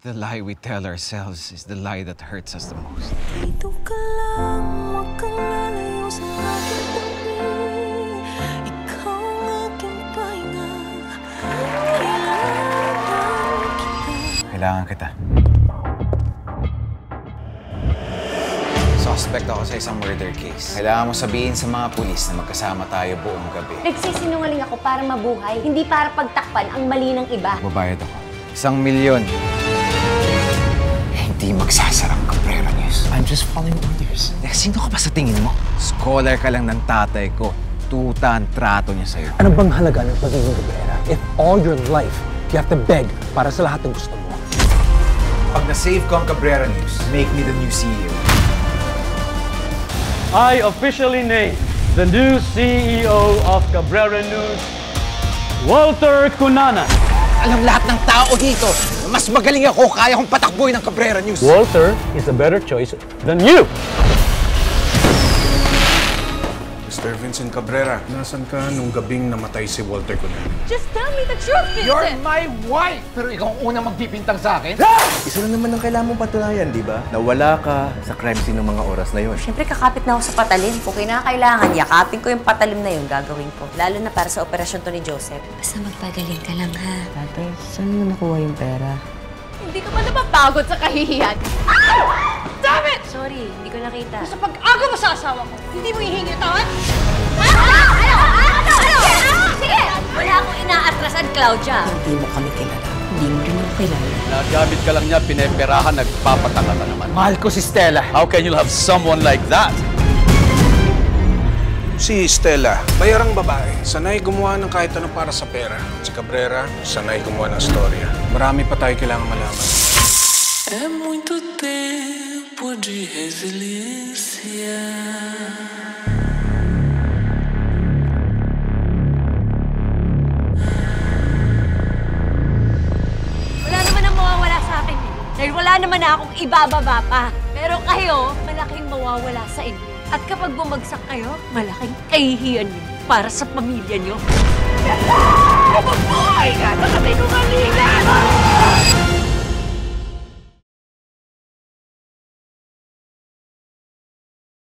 The lie we tell ourselves is the lie that hurts us the most. Dito ka lang, huwag kang lalayo sa aking tabi. Ikaw ang aking pahinga. Kailangan kita. Suspect ako sa isang murder case. Kailangan mo sabihin sa mga pulis na magkasama tayo buong gabi. Nagsisinungaling ako para mabuhay, hindi para pagtakpan ang mali ng iba. Babayad ako. 1,000,000. Hindi magsasarang Cabrera News. I'm just following orders. Sino ka ba sa tingin mo? Scholar ka lang ng tatay ko. Tuta ang trato niya sa'yo. Ano bang halaga ng pagiging Cabrera if all your life you have to beg para sa lahat ng gusto mo? Pag na-save ko ang Cabrera News, make me the new CEO. I officially name the new CEO of Cabrera News, Walter Cunanan. Alam lahat ng tao dito, mas magaling ako, kaya kong patakbuhin ng Cabrera News. Walter is a better choice than you. Mr. Vincent Cabrera, nasan ka nung gabing namatay si Walter Cunanan? Just tell me the truth, Vincent! You're my wife! Pero ikaw ang unang magbibintang sa akin? Isa lang naman ang kailangan mong patunayan, di ba? Nawala ka sa crime scene ng mga oras na yun. Siyempre, kakapit na ako sa patalim. Kung kinakailangan, yakapin ko yung patalim na yun, gagawin ko. Lalo na para sa operasyon to ni Joseph. Basta magpagaling ka lang, ha? Tatay, saan mo nakuha yung pera? Hindi ka ba napapagod sa kahihiyan? Ah! Damn it! Sorry, hindi ko nakita. Sa pag-aga mo sa asawa ko, hindi mo hihingi tawad? Sige! Wala akong inaatrasan, Claudia. Hindi mo kami kilala. Hindi mo rin ako kilala. Nagamit ka lang niya, pineperahan, nagpapatanga ka naman. Mahal ko si Stella. How can you have someone like that? Si Stella, bayarang babae. Sanay gumawa ng kahit ano para sa pera. Si Cabrera, sanay gumawa ng storya. Marami pa tayo kailangan malaman. É muito tempo de resiliência. Wala naman ang mawawala sa akin. Dahil wala naman na akong ibababa pa. Pero kayo, malaking mawawala sa inyo. At kapag bumagsak kayo, malaking kahihiyan niyo para sa pamilya niyo.